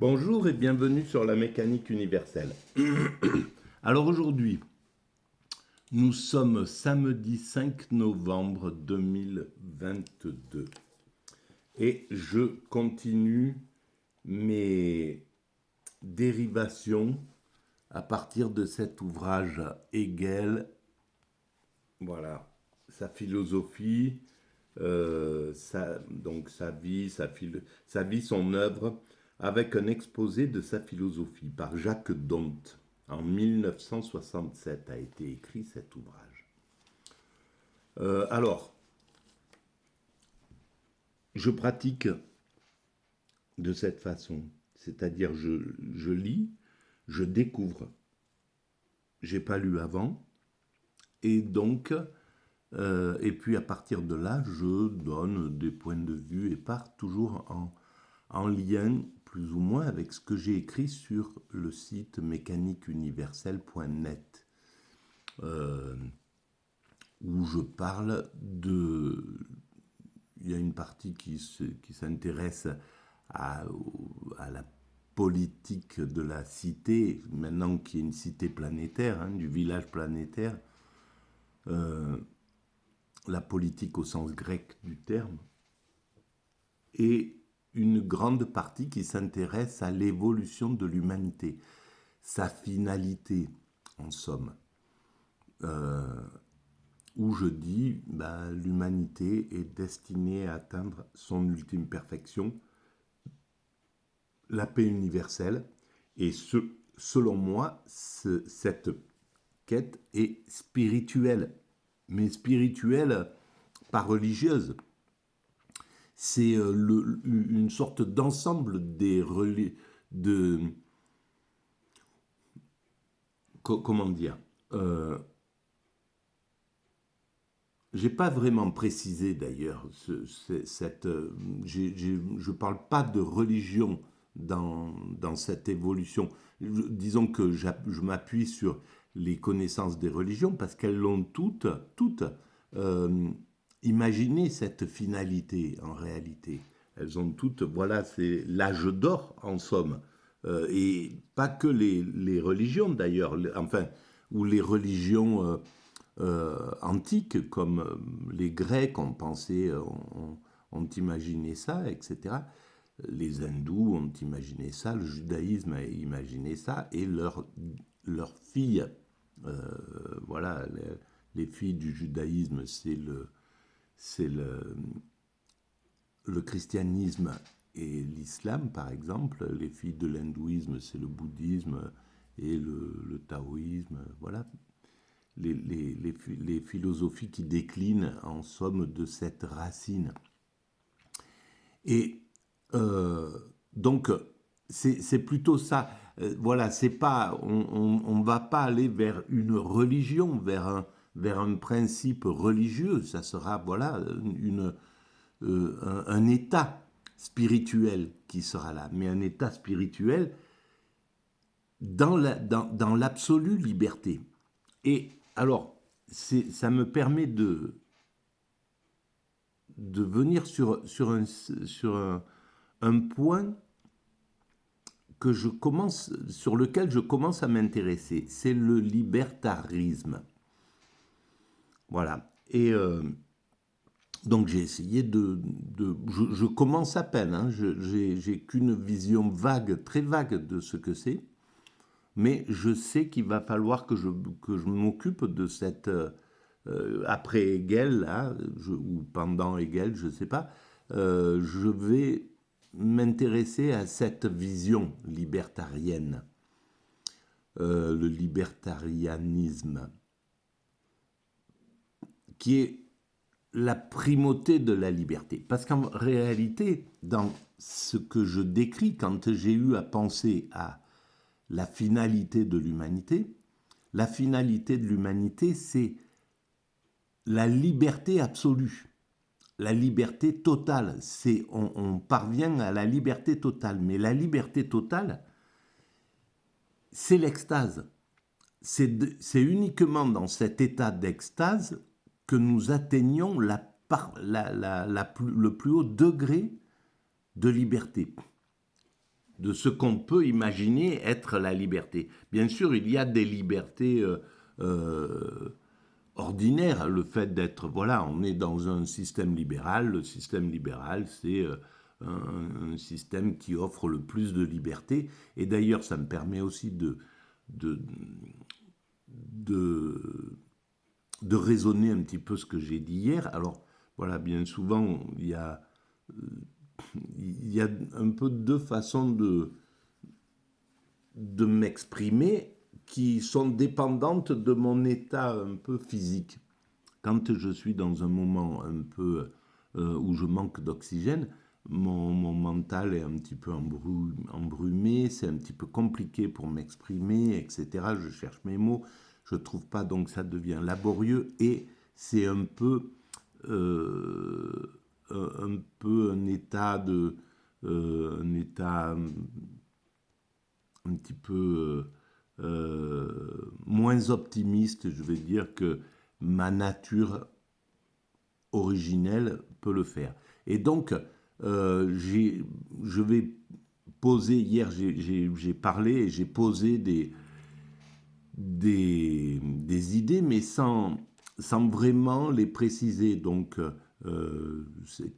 Bonjour et bienvenue sur la mécanique universelle. Alors aujourd'hui, nous sommes samedi 5 novembre 2022 et je continue mes dérivations à partir de cet ouvrage Hegel, voilà, sa philosophie, donc sa vie, son œuvre, avec un exposé de sa philosophie par Jacques Dont. En 1967 a été écrit cet ouvrage. Alors, je pratique de cette façon, c'est-à-dire je lis, je découvre. J'ai pas lu avant, et donc, et puis à partir de là, je donne des points de vue et pars toujours en lien plus ou moins avec ce que j'ai écrit sur le site mécaniqueuniverselle.net, où je parle de... Il y a une partie qui s'intéresse à la politique de la cité, maintenant qui est une cité planétaire, hein, du village planétaire, la politique au sens grec du terme, et une grande partie qui s'intéresse à l'évolution de l'humanité, sa finalité, en somme. Où je dis, l'humanité est destinée à atteindre son ultime perfection, la paix universelle, et selon moi, cette quête est spirituelle, mais spirituelle, pas religieuse. C'est une sorte d'ensemble comment dire, j'ai pas vraiment précisé d'ailleurs je parle pas de religion dans cette évolution. Disons que je m'appuie sur les connaissances des religions parce qu'elles l'ont toutes euh, imaginé cette finalité en réalité. Elles ont toutes, voilà, c'est l'âge d'or en somme. Et pas que les religions d'ailleurs, enfin, ou les religions antiques, comme les Grecs ont pensé, ont imaginé ça, etc. Les hindous ont imaginé ça, le judaïsme a imaginé ça, et leurs filles, euh, voilà, les filles du judaïsme, c'est le christianisme et l'islam, par exemple. Les filles de l'hindouisme, c'est le bouddhisme et le taoïsme, voilà. Les philosophies qui déclinent en somme de cette racine. Et donc, c'est plutôt ça. Voilà, c'est pas, on va pas aller vers une religion, vers un principe religieux. Ça sera, voilà, un état spirituel qui sera là. Mais un état spirituel dans l'absolue liberté. Et alors, ça me permet de venir sur un point sur lequel je commence à m'intéresser. C'est le libertarisme. Voilà. Et donc j'ai essayé je commence à peine, hein, j'ai qu'une vision vague, très vague de ce que c'est, mais je sais qu'il va falloir que je m'occupe de cette... après Hegel, là, ou pendant Hegel, je ne sais pas, je vais m'intéresser à cette vision libertarienne, le libertarianisme, qui est la primauté de la liberté. Parce qu'en réalité, dans ce que je décris, quand j'ai eu à penser à la finalité de l'humanité, c'est la liberté absolue, la liberté totale. On parvient à la liberté totale, mais la liberté totale, c'est l'extase. C'est uniquement dans cet état d'extase que nous atteignons le plus haut degré de liberté. de ce qu'on peut imaginer être la liberté. Bien sûr, il y a des libertés ordinaires. Le fait d'être, voilà, on est dans un système libéral. Le système libéral, c'est un système qui offre le plus de liberté. Et d'ailleurs, ça me permet aussi de, de, de raisonner un petit peu ce que j'ai dit hier. Alors, voilà, bien souvent, il y a un peu deux façons de m'exprimer qui sont dépendantes de mon état un peu physique. Quand je suis dans un moment un peu où je manque d'oxygène, mon mental est un petit peu embrumé, c'est un petit peu compliqué pour m'exprimer, etc. Je cherche mes mots, je ne trouve pas, donc ça devient laborieux et c'est euh, un peu un état un état un petit peu moins optimiste, je vais dire, que ma nature originelle peut le faire. Et donc, je vais poser, hier j'ai parlé et j'ai posé des idées, mais sans vraiment les préciser, donc,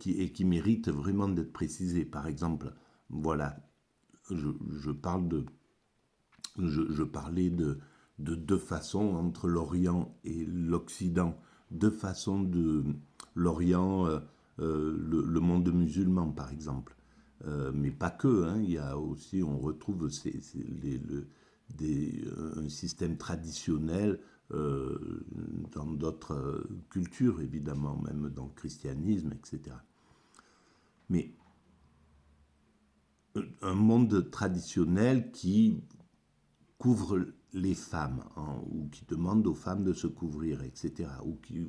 et qui méritent vraiment d'être précisées. Par exemple, voilà, je parle je parlais de deux façons entre l'Orient et l'Occident, deux façons de l'Orient, le monde musulman par exemple. Mais pas que, hein, il y a aussi, on retrouve un système traditionnel dans d'autres cultures, évidemment, même dans le christianisme, etc. Mais un monde traditionnel qui couvre les femmes, hein, ou qui demande aux femmes de se couvrir, etc., ou qui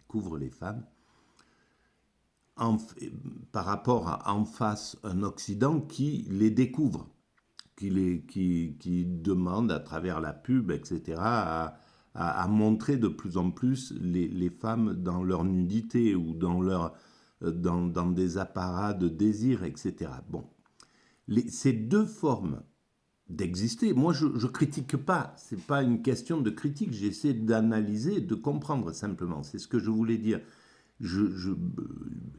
couvre les femmes, en, par rapport à en face un Occident qui les découvre, qui demande à travers la pub, etc., à montrer de plus en plus les femmes dans leur nudité ou dans des apparats de désir, etc. Bon, ces deux formes d'exister. Moi, je ne critique pas, ce n'est pas une question de critique, j'essaie d'analyser, de comprendre simplement, c'est ce que je voulais dire.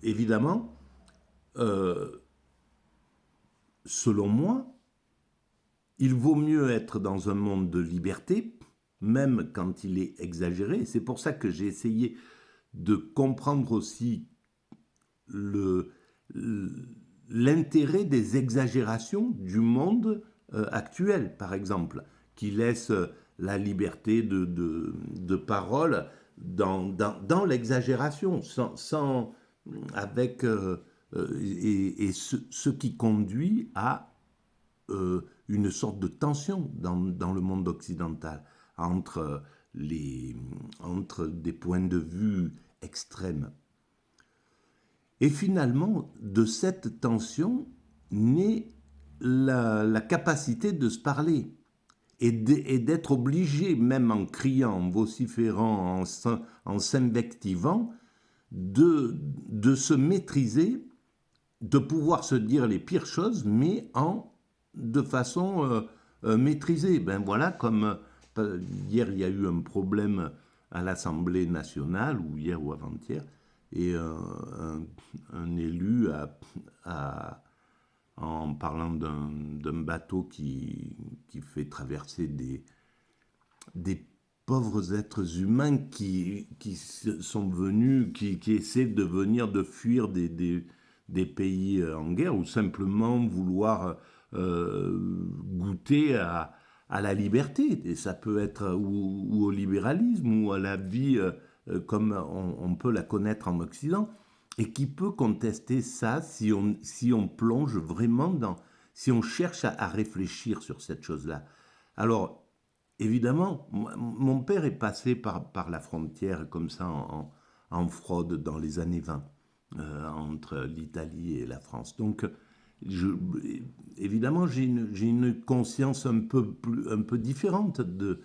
Évidemment, euh, selon moi, il vaut mieux être dans un monde de liberté, même quand il est exagéré. C'est pour ça que j'ai essayé de comprendre aussi le, l'intérêt des exagérations du monde actuel, par exemple, qui laisse la liberté de parole dans l'exagération, avec et ce qui conduit à une sorte de tension dans le monde occidental entre, entre des points de vue extrêmes. Et finalement, de cette tension naît la capacité de se parler et d'être obligé, même en criant, en vociférant, en s'invectivant, de se maîtriser, de pouvoir se dire les pires choses, mais de façon maîtrisée. Ben voilà, comme hier, il y a eu un problème à l'Assemblée nationale, ou hier ou avant-hier, et un élu en parlant d'un bateau qui fait traverser des pauvres êtres humains qui sont venus, qui essaient de fuir des pays en guerre, ou simplement vouloir goûter à la liberté. Et ça peut être ou au libéralisme, ou à la vie comme on peut la connaître en Occident, et qui peut contester ça si on plonge vraiment si on cherche à réfléchir sur cette chose-là. Alors, évidemment, mon père est passé par la frontière comme ça en fraude dans les années 20, entre l'Italie et la France. Donc, je, évidemment, j'ai une conscience un peu différente de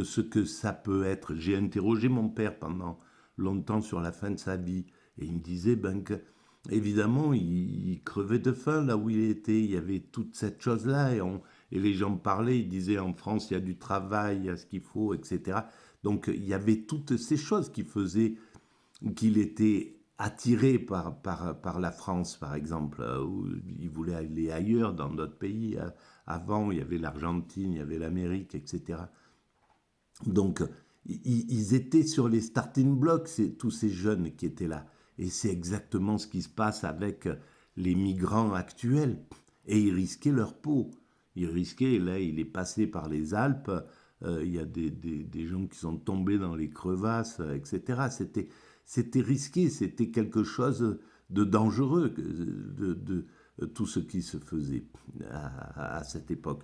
ce que ça peut être. J'ai interrogé mon père pendant longtemps sur la fin de sa vie, et il me disait ben, que évidemment, il crevait de faim là où il était. Il y avait toute cette chose-là et les gens parlaient, ils disaient en France, il y a du travail, il y a ce qu'il faut, etc. Donc il y avait toutes ces choses qui faisaient qu'il était attiré par la France, par exemple, où il voulait aller ailleurs dans d'autres pays. Avant, il y avait l'Argentine, il y avait l'Amérique, etc. Donc, ils étaient sur les starting blocks, tous ces jeunes qui étaient là. Et c'est exactement ce qui se passe avec les migrants actuels. Et ils risquaient leur peau. Ils risquaient, là, il est passé par les Alpes, il y a des gens qui sont tombés dans les crevasses, etc. C'était risqué, c'était quelque chose de dangereux, tout ce qui se faisait à cette époque.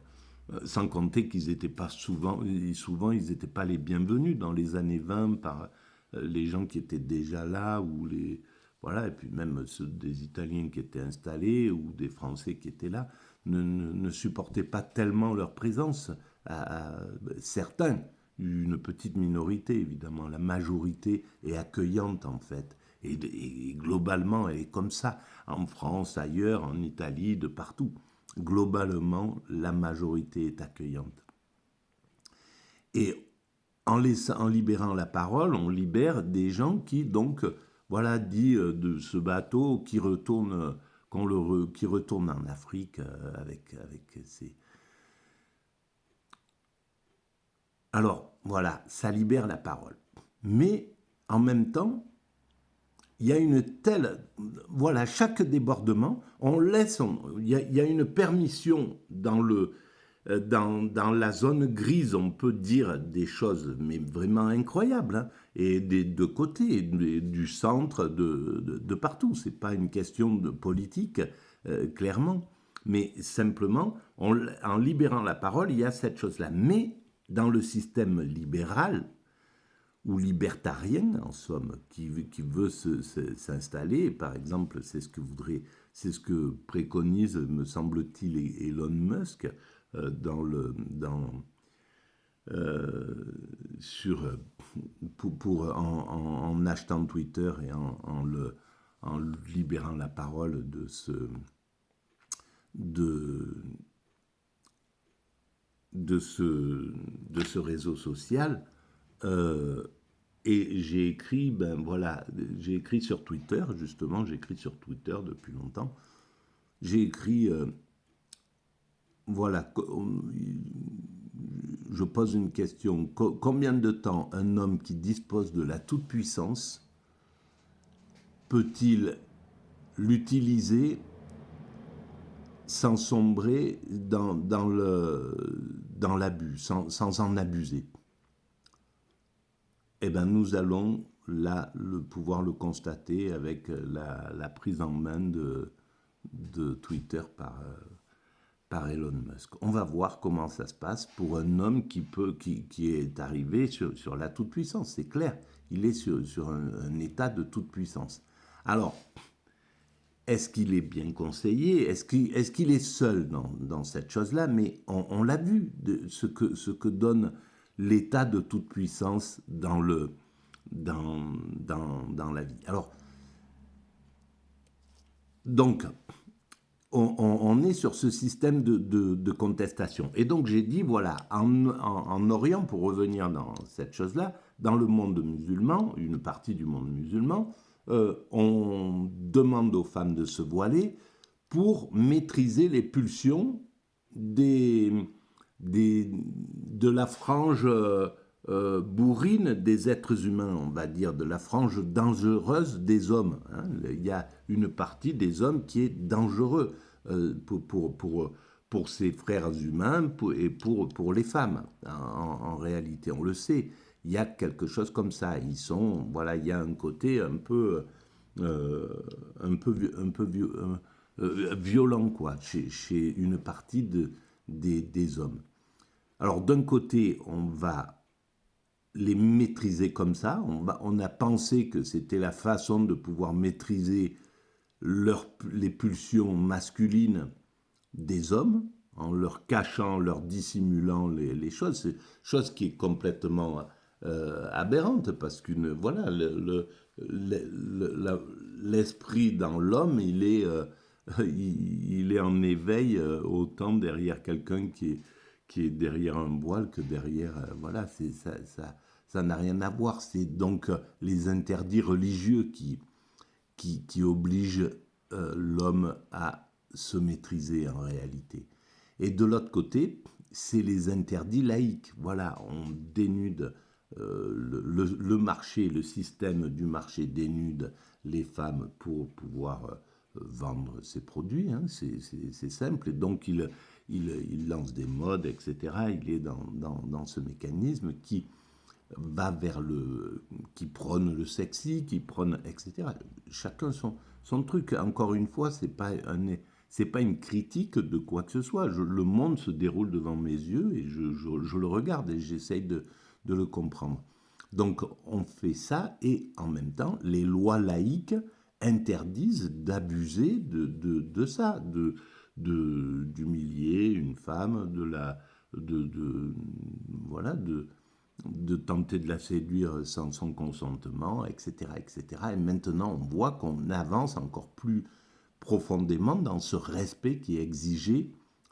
Sans compter qu'ils n'étaient pas souvent ils n'étaient pas les bienvenus dans les années 20 par les gens qui étaient déjà là, ou voilà, et puis même ceux des Italiens qui étaient installés ou des Français qui étaient là ne supportaient pas tellement leur présence. Certains, une petite minorité évidemment, la majorité est accueillante en fait. Et globalement, elle est comme ça, en France, ailleurs, en Italie, de partout. Globalement, la majorité est accueillante. Et en libérant la parole, on libère des gens qui, donc, voilà, dit de ce bateau qui retourne, qui retourne en Afrique avec ses... Alors, voilà, ça libère la parole. Mais, en même temps, il y a une telle... Voilà, chaque débordement, il y a une permission dans la zone grise, on peut dire des choses, mais vraiment incroyables, hein, et des deux côtés, du centre, de partout. C'est pas une question de politique, clairement, mais simplement, en libérant la parole, il y a cette chose-là. Mais dans le système libéral, ou libertarien, en somme, qui veut s'installer. Par exemple, c'est ce que préconise, me semble-t-il, Elon Musk euh, sur, en achetant Twitter et en libérant la parole de, de ce réseau social. Euh, et j'ai écrit, ben voilà, j'ai écrit sur Twitter, justement, j'écris sur Twitter depuis longtemps. J'ai écrit, voilà, je pose une question. Combien de temps un homme qui dispose de la toute-puissance peut-il l'utiliser sans sombrer dans l'abus, sans en abuser? Eh bien, nous allons là pouvoir le constater avec la prise en main de Twitter par Elon Musk. On va voir comment ça se passe pour un homme qui est arrivé sur la toute-puissance, c'est clair. Il est sur un état de toute-puissance. Alors, est-ce qu'il est bien conseillé? Est-ce qu'il est seul dans cette chose-là? Mais on l'a vu, ce que donne l'état de toute puissance dans la vie. Alors, donc, on est sur ce système de contestation. Et donc, j'ai dit, voilà, en Orient, pour revenir dans cette chose-là, dans le monde musulman, une partie du monde musulman, on demande aux femmes de se voiler pour maîtriser les pulsions de la frange bourrine des êtres humains, on va dire, de la frange dangereuse des hommes. Hein. Il y a une partie des hommes qui est dangereux pour ses frères humains et pour les femmes, en réalité. On le sait, il y a quelque chose comme ça. Voilà, il y a un côté un peu violent, quoi, chez une partie des hommes. Alors d'un côté, on va les maîtriser comme ça. On a pensé que c'était la façon de pouvoir maîtriser les pulsions masculines des hommes, en leur cachant, leur dissimulant les choses. C'est chose qui est complètement aberrante, parce voilà, l'esprit dans l'homme, il est en éveil autant derrière quelqu'un qui est derrière un voile que derrière, voilà, ça n'a rien à voir. C'est donc les interdits religieux qui obligent l'homme à se maîtriser en réalité. Et de l'autre côté, c'est les interdits laïques. Voilà, on dénude le marché, le système du marché dénude les femmes pour pouvoir vendre ses produits, hein, c'est simple. Et donc il lance des modes, etc. Il est dans ce mécanisme qui va qui prône le sexy, qui prône, etc. Chacun son truc. Encore une fois, c'est pas une critique de quoi que ce soit. Le monde se déroule devant mes yeux et je le regarde et j'essaye de le comprendre. Donc on fait ça et en même temps, les lois laïques interdisent d'abuser de ça, d'humilier une femme, voilà, de tenter de la séduire sans son consentement, etc., etc. Et maintenant, on voit qu'on avance encore plus profondément dans ce respect qui est exigé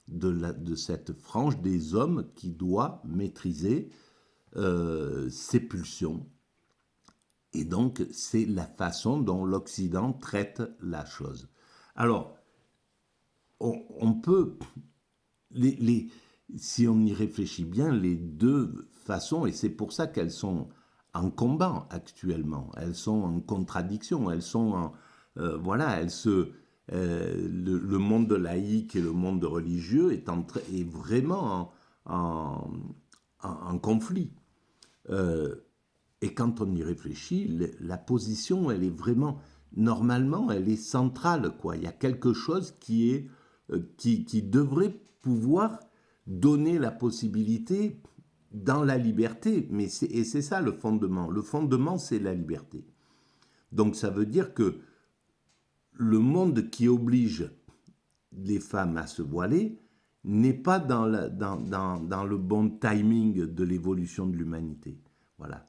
de cette frange des hommes qui doit maîtriser ses pulsions. Et donc, c'est la façon dont l'Occident traite la chose. Alors, on peut, si on y réfléchit bien, les deux façons, et c'est pour ça qu'elles sont en combat actuellement, elles sont en contradiction, elles sont en, voilà, le monde laïque et le monde religieux est vraiment en conflit. Et quand on y réfléchit, la position, elle est vraiment, normalement, elle est centrale, quoi. Il y a quelque chose qui devrait pouvoir donner la possibilité dans la liberté. Et c'est ça le fondement. Le fondement, c'est la liberté. Donc ça veut dire que le monde qui oblige les femmes à se voiler n'est pas dans le bon timing de l'évolution de l'humanité. Voilà.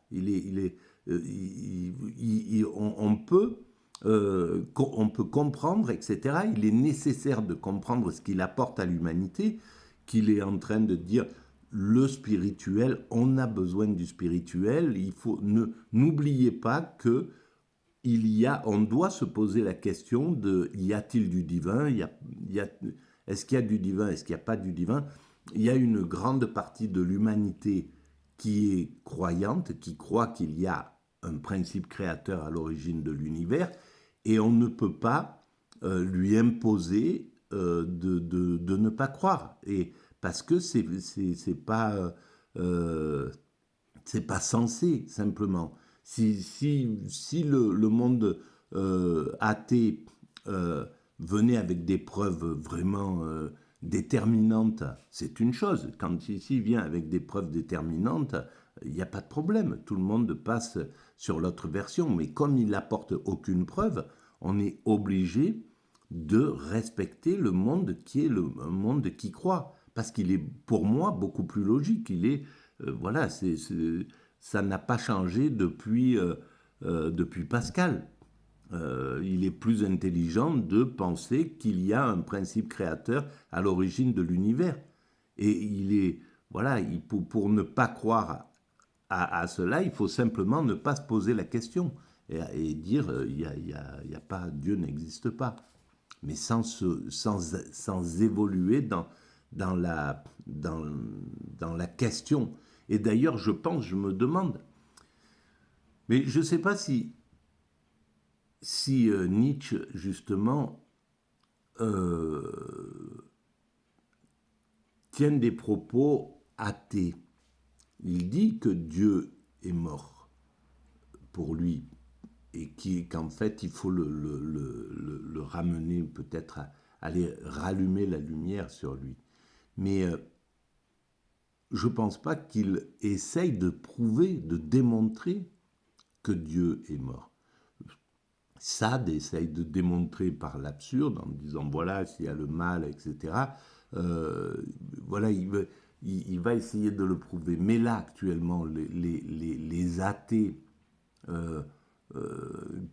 On peut comprendre, etc. Il est nécessaire de comprendre ce qu'il apporte à l'humanité, qu'il est en train de dire le spirituel, on a besoin du spirituel. N'oubliez pas que on doit se poser la question de y a-t-il du divin, est-ce qu'il y a du divin, est-ce qu'il n'y a pas du divin. Il y a une grande partie de l'humanité qui est croyante, qui croit qu'il y a un principe créateur à l'origine de l'univers, et on ne peut pas lui imposer de ne pas croire, et parce que c'est pas sensé, simplement. Si le monde athée venait avec des preuves vraiment déterminantes, c'est une chose. Quand ici vient avec des preuves déterminantes, il n'y a pas de problème. Tout le monde passe sur l'autre version. Mais comme il n'apporte aucune preuve, on est obligé de respecter le monde qui est un monde qui croit. Parce qu'il est, pour moi, beaucoup plus logique. Voilà, ça n'a pas changé depuis Pascal. Il est plus intelligent de penser qu'il y a un principe créateur à l'origine de l'univers. Et voilà, pour ne pas croire à cela, il faut simplement ne pas se poser la question et dire il y a pas, Dieu n'existe pas. Mais sans évoluer dans la question. Et d'ailleurs, je me demande, mais je ne sais pas si Nietzsche, justement, tient des propos athées. Il dit que Dieu est mort pour lui et qu'en fait, il faut le ramener peut-être à aller rallumer la lumière sur lui. Mais je ne pense pas qu'il essaye de prouver, de démontrer que Dieu est mort. Sade essaye de démontrer par l'absurde en disant voilà, s'il y a le mal, etc. Voilà, il va essayer de le prouver. Mais là, actuellement, les athées euh,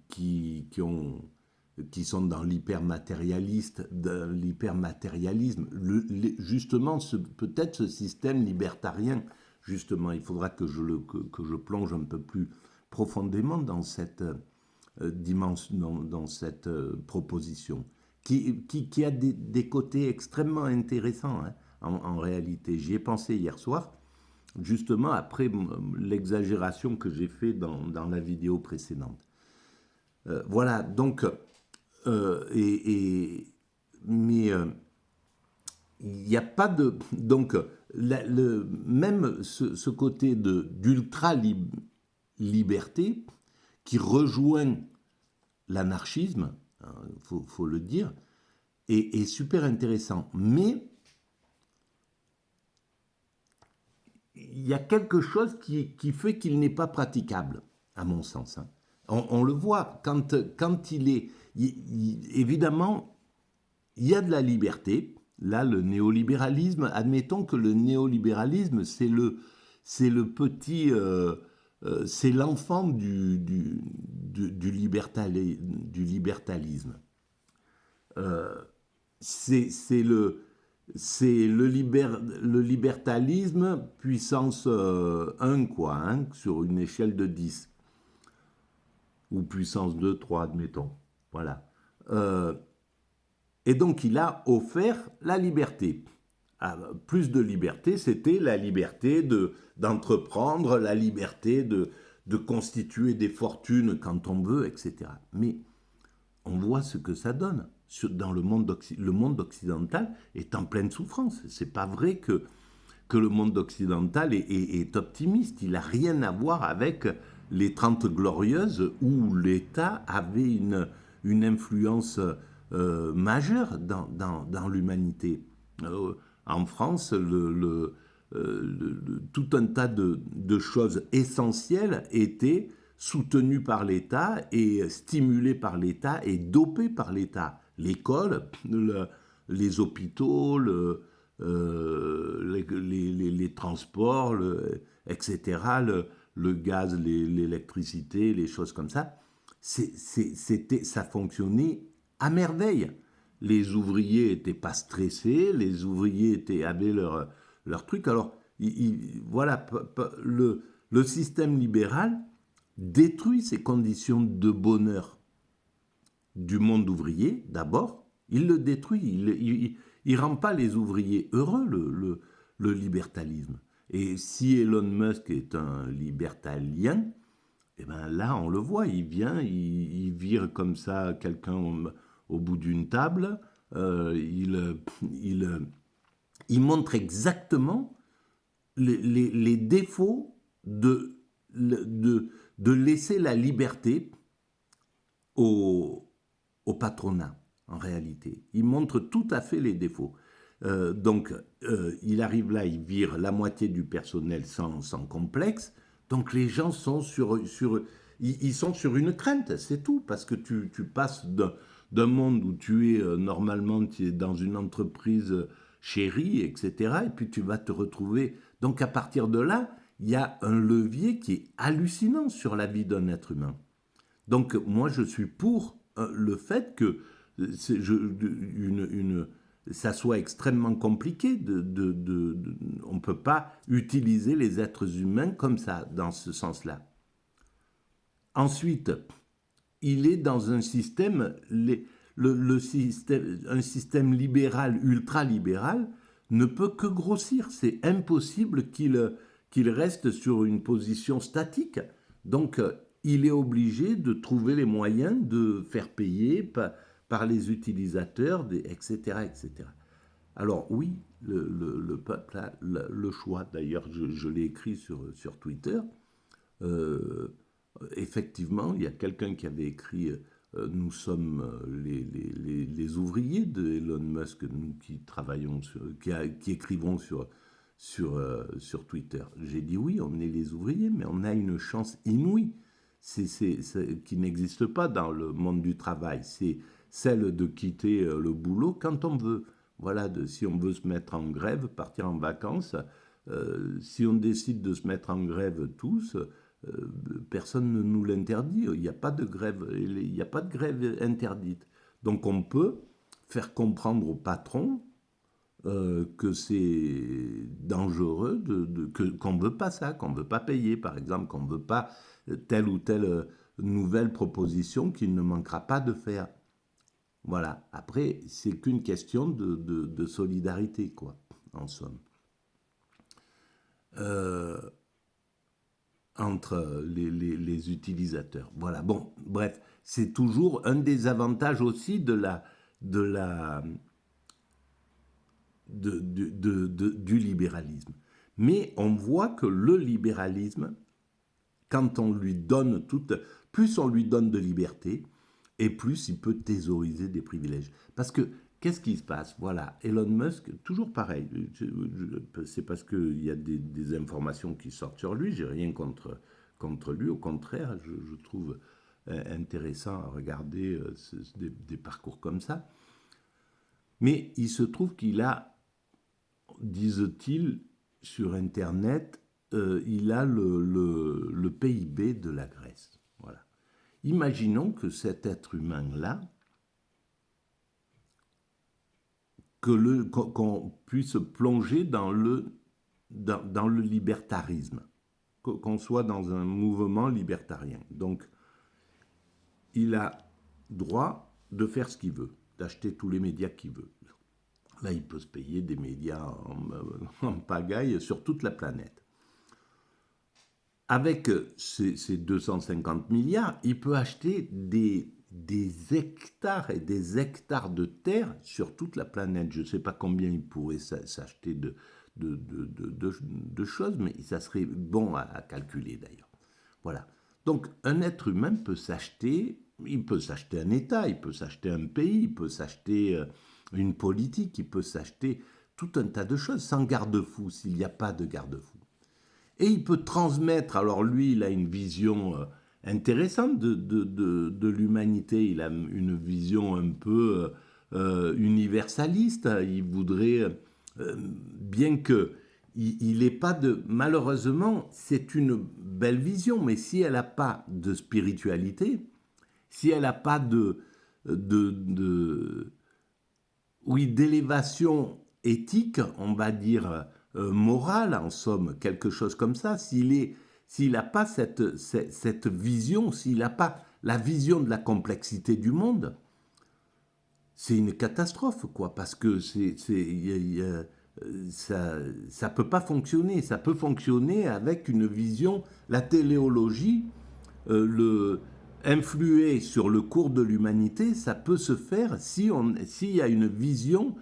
qui ont qui sont dans l'hypermatérialisme, justement, peut-être ce système libertarien, justement, il faudra que je plonge un peu plus profondément dans cette dimension, dans cette proposition, qui a des côtés extrêmement intéressants, hein, en réalité. J'y ai pensé hier soir, justement après l'exagération que j'ai fait dans la vidéo précédente. Voilà, donc, mais il n'y a pas de... Donc, même ce côté d'ultra-liberté qui rejoint l'anarchisme, il faut le dire, est super intéressant. Mais il y a quelque chose qui fait qu'il n'est pas praticable, à mon sens. Hein. On le voit, quand il est... évidemment, il y a de la liberté. Là, le néolibéralisme, admettons que le néolibéralisme, c'est le petit... c'est l'enfant du libertalisme. C'est le libertalisme puissance 1, quoi, hein, sur une échelle de 10. Ou puissance 2, 3, admettons. Voilà. Et donc, il a offert la liberté. Plus de liberté, c'était la liberté d'entreprendre, la liberté de constituer des fortunes quand on veut, etc. Mais on voit ce que ça donne. Dans le monde occidental est en pleine souffrance. C'est pas vrai que le monde occidental est optimiste. Il n'a rien à voir avec les 30 glorieuses où l'État avait une influence majeure dans l'humanité. En France, tout un tas de choses essentielles étaient soutenues par l'État et stimulées par l'État et dopées par l'État. L'école, les hôpitaux, les transports, etc., le gaz, l'électricité, les choses comme ça, ça fonctionnait à merveille. Les ouvriers n'étaient pas stressés, les ouvriers avaient leur truc. Alors, voilà, le système libéral détruit ces conditions de bonheur du monde ouvrier, d'abord. Il le détruit, il rend pas les ouvriers heureux, le libertalisme. Et si Elon Musk est un libertalien, eh ben là, on le voit, il vient, il vire comme ça quelqu'un au bout d'une table, il montre exactement les défauts de laisser la liberté au patronat, en réalité. Il montre tout à fait les défauts. Donc, il arrive là, il vire la moitié du personnel sans complexe. Donc, les gens sont ils sont sur une crainte, c'est tout, parce que tu passes d'un monde où tu es normalement tu es dans une entreprise chérie, etc., et puis tu vas te retrouver. Donc, à partir de là, il y a un levier qui est hallucinant sur la vie d'un être humain. Donc, moi, je suis pour le fait que ça soit extrêmement compliqué. On ne peut pas utiliser les êtres humains comme ça, dans ce sens-là. Ensuite, il est dans un système, un système libéral, ultra-libéral, ne peut que grossir. C'est impossible qu'il reste sur une position statique. Donc, il est obligé de trouver les moyens de faire payer par les utilisateurs, etc., etc. Alors oui, le peuple a le choix. D'ailleurs, je l'ai écrit sur Twitter. Effectivement, il y a quelqu'un qui avait écrit nous sommes les ouvriers de Elon Musk, nous qui travaillons, qui écrivons sur Twitter. J'ai dit oui, on est les ouvriers, mais on a une chance inouïe qui n'existe pas dans le monde du travail. C'est celle de quitter le boulot quand on veut. voilà, si on veut se mettre en grève, partir en vacances, si on décide de se mettre en grève tous, personne ne nous l'interdit. Il n'y a pas de grève, il n'y a pas de grève interdite. Donc on peut faire comprendre au patron que c'est dangereux, qu'on ne veut pas ça, qu'on ne veut pas payer, par exemple, qu'on ne veut pas telle ou telle nouvelle proposition qu'il ne manquera pas de faire. Voilà. Après, c'est qu'une question de solidarité, quoi, en somme. Entre les utilisateurs. Voilà. Bon, bref, c'est toujours un des avantages aussi du libéralisme. Mais on voit que le libéralisme, quand on lui donne plus on lui donne de liberté, et plus il peut thésauriser des privilèges. Parce que, qu'est-ce qui se passe? Voilà, Elon Musk, toujours pareil, c'est parce qu'il y a des informations qui sortent sur lui, j'ai rien contre lui, au contraire, je trouve intéressant à regarder des parcours comme ça. Mais il se trouve qu'il a, disent-ils, sur Internet, il a le PIB de la Grèce. Voilà. Imaginons que cet être humain-là, qu'on puisse plonger dans le libertarisme, qu'on soit dans un mouvement libertarien. Donc, il a droit de faire ce qu'il veut, d'acheter tous les médias qu'il veut. Là, il peut se payer des médias en pagaille sur toute la planète. Avec ces 250 milliards, il peut acheter des hectares et des hectares de terre sur toute la planète. Je ne sais pas combien il pourrait s'acheter de choses, mais ça serait bon à calculer d'ailleurs. Voilà. Donc, un être humain peut s'acheter, il peut s'acheter un État, il peut s'acheter un pays, il peut s'acheter une politique, il peut s'acheter tout un tas de choses sans garde-fou, s'il n'y a pas de garde-fou. Et il peut transmettre, alors lui, il a une vision intéressante de l'humanité, il a une vision un peu universaliste, il voudrait, bien que il n'est pas de... Malheureusement, c'est une belle vision, mais si elle n'a pas de spiritualité, si elle n'a pas oui, d'élévation éthique, on va dire morale, en somme, quelque chose comme ça, s'il n'a pas cette vision, s'il n'a pas la vision de la complexité du monde, c'est une catastrophe, quoi, parce que ça peut pas fonctionner. Ça peut fonctionner avec une vision, la téléologie, influer sur le cours de l'humanité, ça peut se faire s'il y a une vision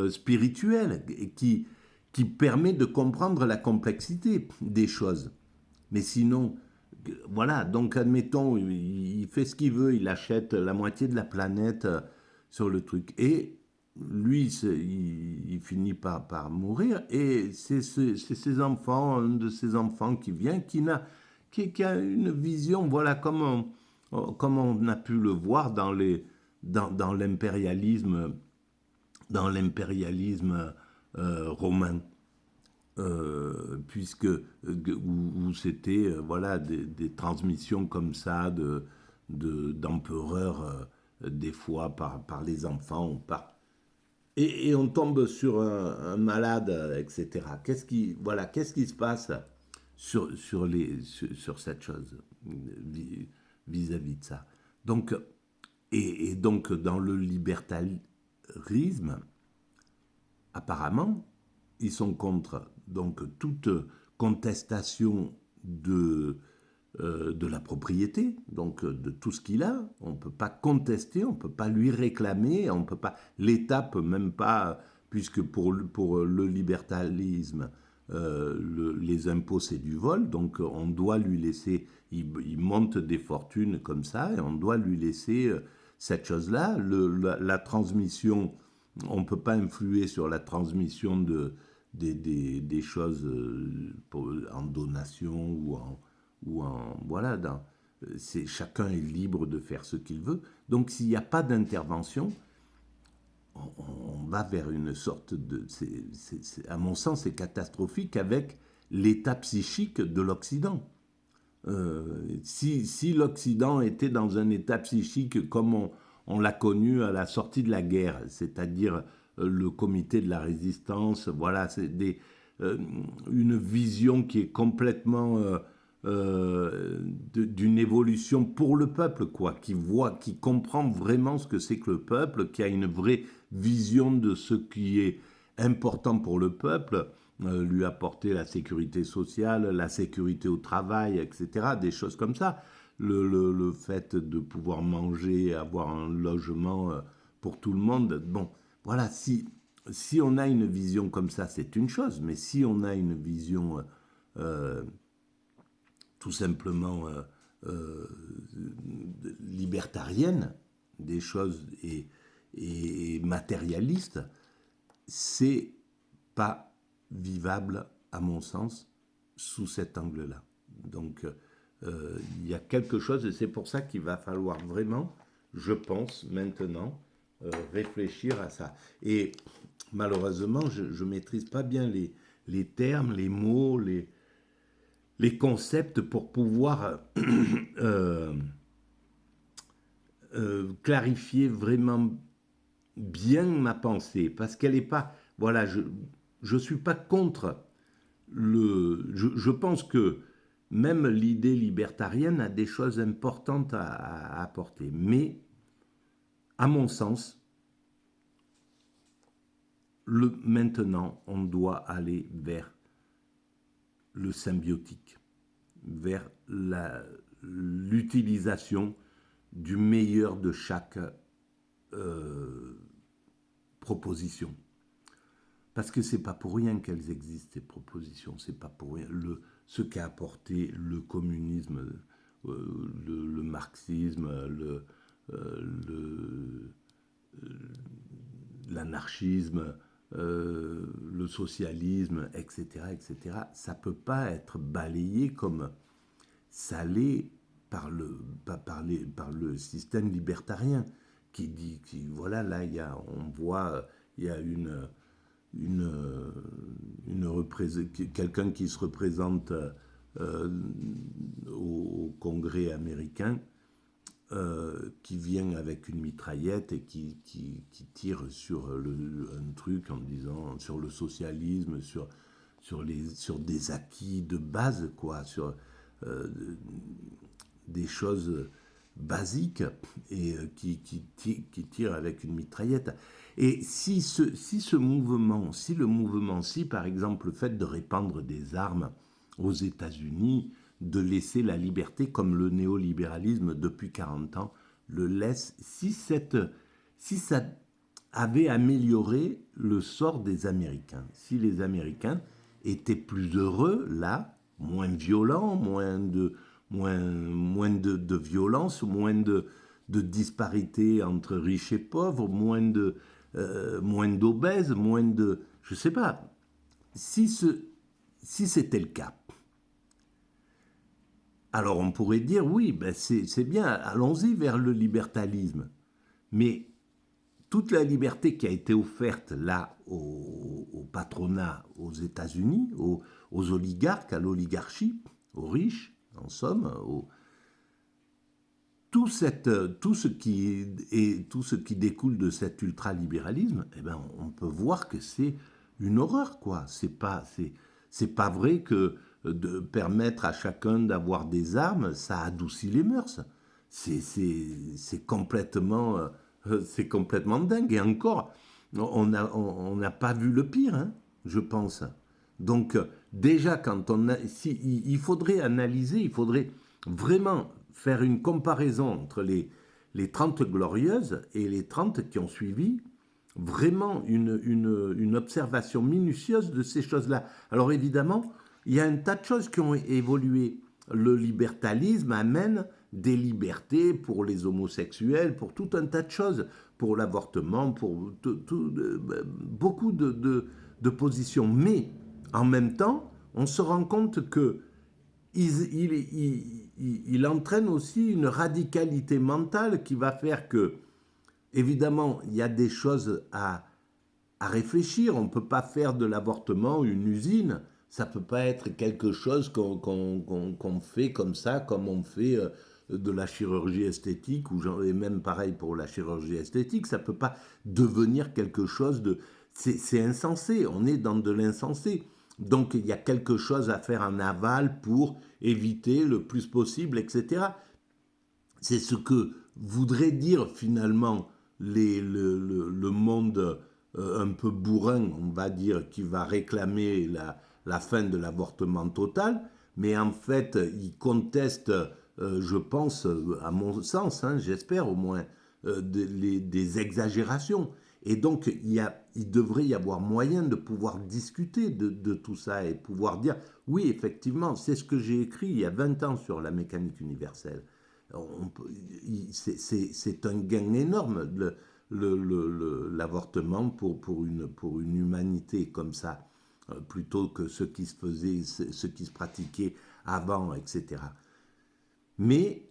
spirituelle qui permet de comprendre la complexité des choses. Mais sinon, voilà, donc admettons, il fait ce qu'il veut, il achète la moitié de la planète sur le truc. Et lui, il finit par mourir, et c'est ses enfants, un de ses enfants qui vient, qui a une vision, voilà, comme on a pu le voir dans l'impérialisme romain. Puisque où c'était voilà des transmissions comme ça d'empereurs des fois par les enfants et on tombe sur un malade, etc. Qu'est-ce qui se passe sur cette chose vis-à-vis de ça. Donc donc dans le libertarisme, apparemment, ils sont contre donc toute contestation de la propriété, donc de tout ce qu'il a. On ne peut pas contester, on ne peut pas lui réclamer, on peut pas, l'État peut même pas, puisque pour le libertarisme, les impôts c'est du vol, donc on doit lui laisser, il monte des fortunes comme ça, et on doit lui laisser cette chose-là. La transmission, on ne peut pas influer sur la transmission des choses en donation voilà, chacun est libre de faire ce qu'il veut. Donc s'il n'y a pas d'intervention, on va vers une sorte de... à mon sens, c'est catastrophique avec l'état psychique de l'Occident. Si l'Occident était dans un état psychique comme on l'a connu à la sortie de la guerre, c'est-à-dire le comité de la résistance, voilà, c'est une vision qui est complètement d'une évolution pour le peuple, quoi, qui comprend vraiment ce que c'est que le peuple, qui a une vraie vision de ce qui est important pour le peuple, lui apporter la sécurité sociale, la sécurité au travail, etc., des choses comme ça. Le fait de pouvoir manger, avoir un logement pour tout le monde. Bon, voilà, si on a une vision comme ça, c'est une chose, mais si on a une vision tout simplement libertarienne des choses et matérialiste, c'est pas vivable, à mon sens, sous cet angle-là. Donc, il y a quelque chose, et c'est pour ça qu'il va falloir vraiment, je pense, maintenant, réfléchir à ça. Et malheureusement, je ne maîtrise pas bien les termes, les mots, les concepts pour pouvoir clarifier vraiment bien ma pensée, parce qu'elle n'est pas... Voilà, je ne suis pas contre je pense que même l'idée libertarienne a des choses importantes à apporter. Mais, à mon sens, maintenant, on doit aller vers le symbiotique, vers l'utilisation du meilleur de chaque proposition. Parce que c'est pas pour rien qu'elles existent, ces propositions. C'est pas pour rien. Ce qu'a apporté le communisme, le marxisme, l'anarchisme, le socialisme, etc., etc., ça peut pas être balayé comme ça l'est par le système libertarien voilà, là, on voit, il y a quelqu'un qui se représente au Congrès américain, qui vient avec une mitraillette et qui tire sur un truc en disant sur le socialisme, sur des acquis de base, quoi, sur des choses basiques, et qui tire avec une mitraillette. Et si le mouvement, par exemple le fait de répandre des armes aux États-Unis, de laisser la liberté, comme le néolibéralisme depuis 40 ans le laisse, si ça avait amélioré le sort des Américains, si les Américains étaient plus heureux là, moins violents, moins de violence, moins de disparité entre riches et pauvres, moins d'obèses, moins de... Je ne sais pas. Si c'était le cas, alors on pourrait dire, oui, ben c'est bien, allons-y vers le libertarisme. Mais toute la liberté qui a été offerte là au patronat, aux États-Unis, aux oligarques, à l'oligarchie, aux riches, en somme, tout ce qui découle de cet ultralibéralisme, eh ben, on peut voir que c'est une horreur, quoi. C'est pas vrai que de permettre à chacun d'avoir des armes, ça adoucit les mœurs. C'est complètement dingue. Et encore, on n'a pas vu le pire, hein, je pense. Donc, déjà, il faudrait analyser, il faudrait vraiment faire une comparaison entre les 30 glorieuses et les 30 qui ont suivi, vraiment une observation minutieuse de ces choses-là. Alors évidemment, il y a un tas de choses qui ont évolué. Le libertarisme amène des libertés pour les homosexuels, pour tout un tas de choses, pour l'avortement, pour beaucoup de positions. Mais en même temps, on se rend compte que il entraîne aussi une radicalité mentale qui va faire que évidemment, il y a des choses à réfléchir. On ne peut pas faire de l'avortement une usine. Ça ne peut pas être quelque chose qu'on fait comme ça, comme on fait de la chirurgie esthétique, et même pareil pour la chirurgie esthétique. Ça ne peut pas devenir quelque chose de... C'est insensé, on est dans de l'insensé. Donc il y a quelque chose à faire en aval pour éviter le plus possible, etc. C'est ce que voudrait dire finalement le monde un peu bourrin, on va dire, qui va réclamer la fin de l'avortement total, mais en fait, il conteste, je pense, à mon sens, hein, j'espère au moins, des exagérations. Et donc, il devrait y avoir moyen de pouvoir discuter de tout ça et pouvoir dire, oui, effectivement, c'est ce que j'ai écrit il y a 20 ans sur la mécanique universelle. C'est un gain énorme, l'avortement pour une humanité comme ça, plutôt que ce qui se faisait, ce qui se pratiquait avant, etc. Mais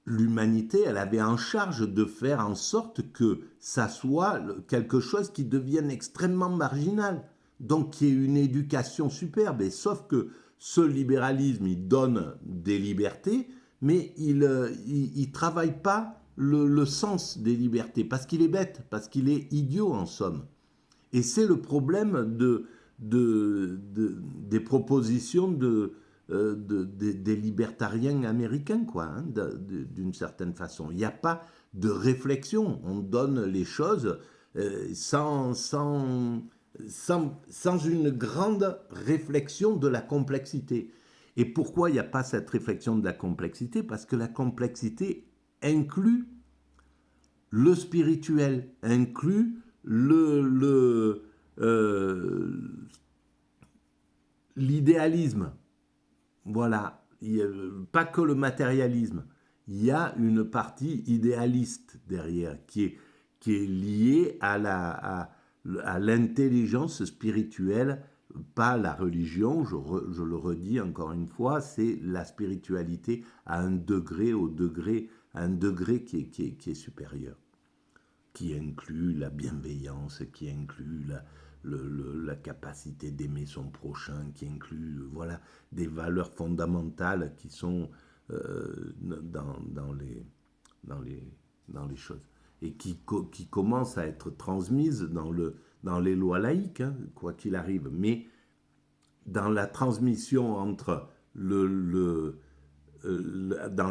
l'humanité, elle avait en charge de faire en sorte que ça soit quelque chose qui devienne extrêmement marginal. Donc, qui est une éducation superbe. Et sauf que ce libéralisme, il donne des libertés, mais il ne travaille pas le sens des libertés, parce qu'il est bête, parce qu'il est idiot en somme. Et c'est le problème des propositions des libertariens américains, quoi, hein, d'une certaine façon. Il n'y a pas de réflexion. On donne les choses sans une grande réflexion de la complexité. Et pourquoi il n'y a pas cette réflexion de la complexité? Parce que la complexité inclut le spirituel, inclut l'idéalisme. Voilà, pas que le matérialisme. Il y a une partie idéaliste derrière qui est liée à l'intelligence spirituelle, pas la religion, je le redis encore une fois, c'est la spiritualité à un degré, à un degré qui est supérieur, qui inclut la bienveillance, qui inclut la capacité d'aimer son prochain, qui inclut voilà, des valeurs fondamentales qui sont dans, les, dans les choses et qui commencent à être transmises dans les lois laïques, hein, quoi qu'il arrive. Mais dans la transmission entre dans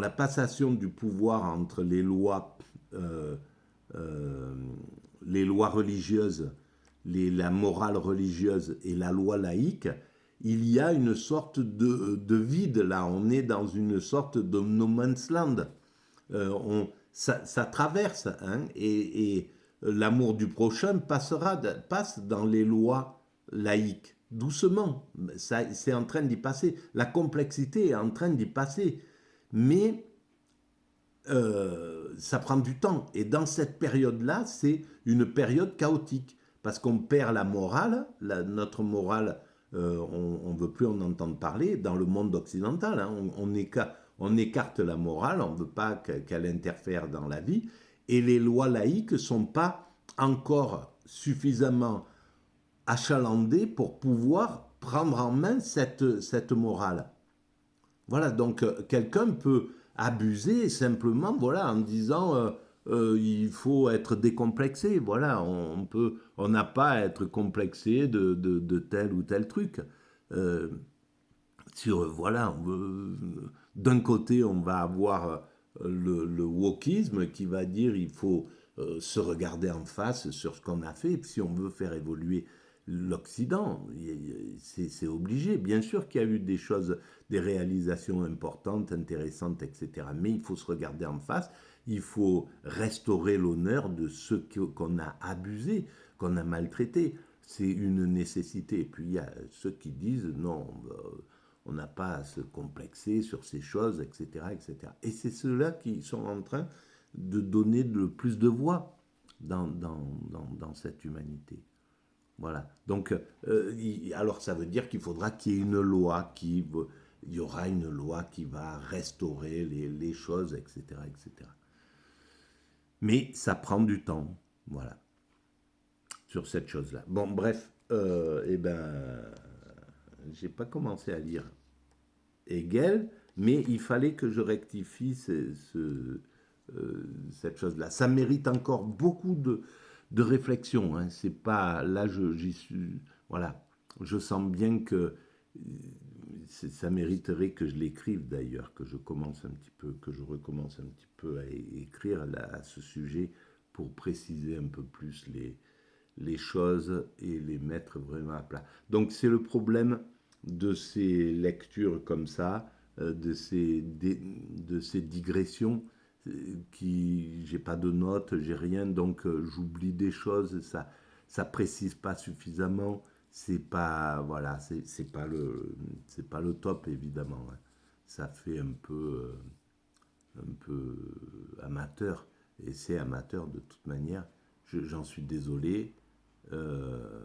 la passation du pouvoir entre euh, euh, les lois religieuses, la morale religieuse et la loi laïque, il y a une sorte de vide là. On est dans une sorte de no man's land. Ça traverse, hein, et l'amour du prochain passe dans les lois laïques, doucement. C'est en train d'y passer. La complexité est en train d'y passer. Mais ça prend du temps. Et dans cette période-là, c'est une période chaotique. Parce qu'on perd la morale, notre morale, on ne veut plus en entendre parler dans le monde occidental. Hein, on écarte la morale, on ne veut pas qu'elle interfère dans la vie. Et les lois laïques ne sont pas encore suffisamment achalandées pour pouvoir prendre en main cette morale. Voilà, donc quelqu'un peut abuser simplement, voilà, en disant il faut être décomplexé. Voilà, on n'a pas à être complexé de tel ou tel truc. Euh, voilà, d'un côté, on va avoir le wokisme qui va dire il faut se regarder en face sur ce qu'on a fait. Si on veut faire évoluer l'Occident, c'est obligé. Bien sûr qu'il y a eu des choses, des réalisations importantes, intéressantes, etc. Mais il faut se regarder en face. Il faut restaurer l'honneur de ceux qu'on a abusés, qu'on a maltraités. C'est une nécessité. Et puis il y a ceux qui disent non, on n'a pas à se complexer sur ces choses, etc. etc. Et c'est ceux-là qui sont en train de donner le plus de voix dans cette humanité. Voilà. Donc, alors ça veut dire qu'il faudra qu'il y ait une loi, il y aura une loi qui va restaurer les choses, etc., etc. Mais ça prend du temps, voilà, sur cette chose-là. Bon, bref, eh ben, j'ai pas commencé à lire Hegel, mais il fallait que je rectifie cette chose-là. Ça mérite encore beaucoup de réflexion. Hein. C'est pas là, j'y suis. Voilà, je sens bien que ça mériterait que je l'écrive d'ailleurs, que je commence un petit peu, que je recommence un petit peu à écrire à ce sujet pour préciser un peu plus les choses et les mettre vraiment à plat. Donc c'est le problème de ces lectures comme ça, de ces digressions qui j'ai pas de notes, j'ai rien, donc j'oublie des choses, ça précise pas suffisamment, c'est pas voilà, c'est pas le top évidemment. Hein. Ça fait un peu amateur et c'est amateur de toute manière. J'en suis désolé, euh,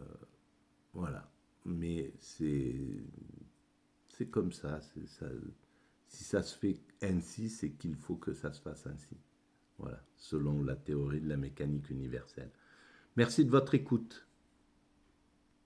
voilà. Mais c'est comme ça, ça. Si ça se fait ainsi, c'est qu'il faut que ça se fasse ainsi. Voilà, selon la théorie de la mécanique universelle. Merci de votre écoute.